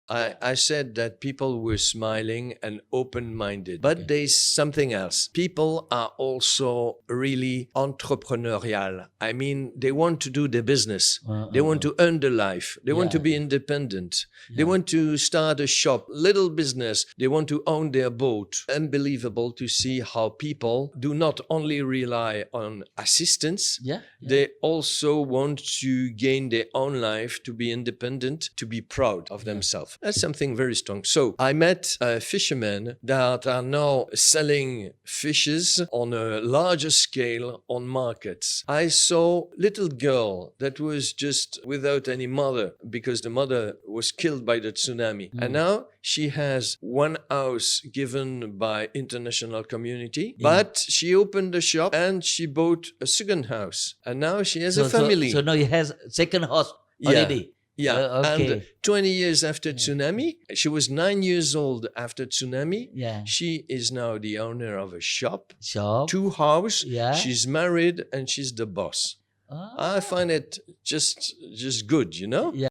I said that people were smiling and open-minded, but there's something else. People are also really entrepreneurial. I mean, they want to do their business. They want to earn their life. They want to be independent. They want to start a shop, little business. They want to own their boat. Unbelievable to see how people do not only rely on assistance, they also want to gain their own life, to be independent, to be proud of themselves. That's something very strong. So I met fishermen that are now selling fishes on a larger scale on markets. I saw little girl that was just without any mother because the mother was killed by the tsunami. And now she has one house given by international community, but she opened a shop and she bought a second house. And now she has a family. So now he has second house already. Yeah, okay. And 20 years after tsunami, she was 9 years old after tsunami. She is now the owner of a shop, 2 houses. She's married and she's the boss. I find it just good, you know?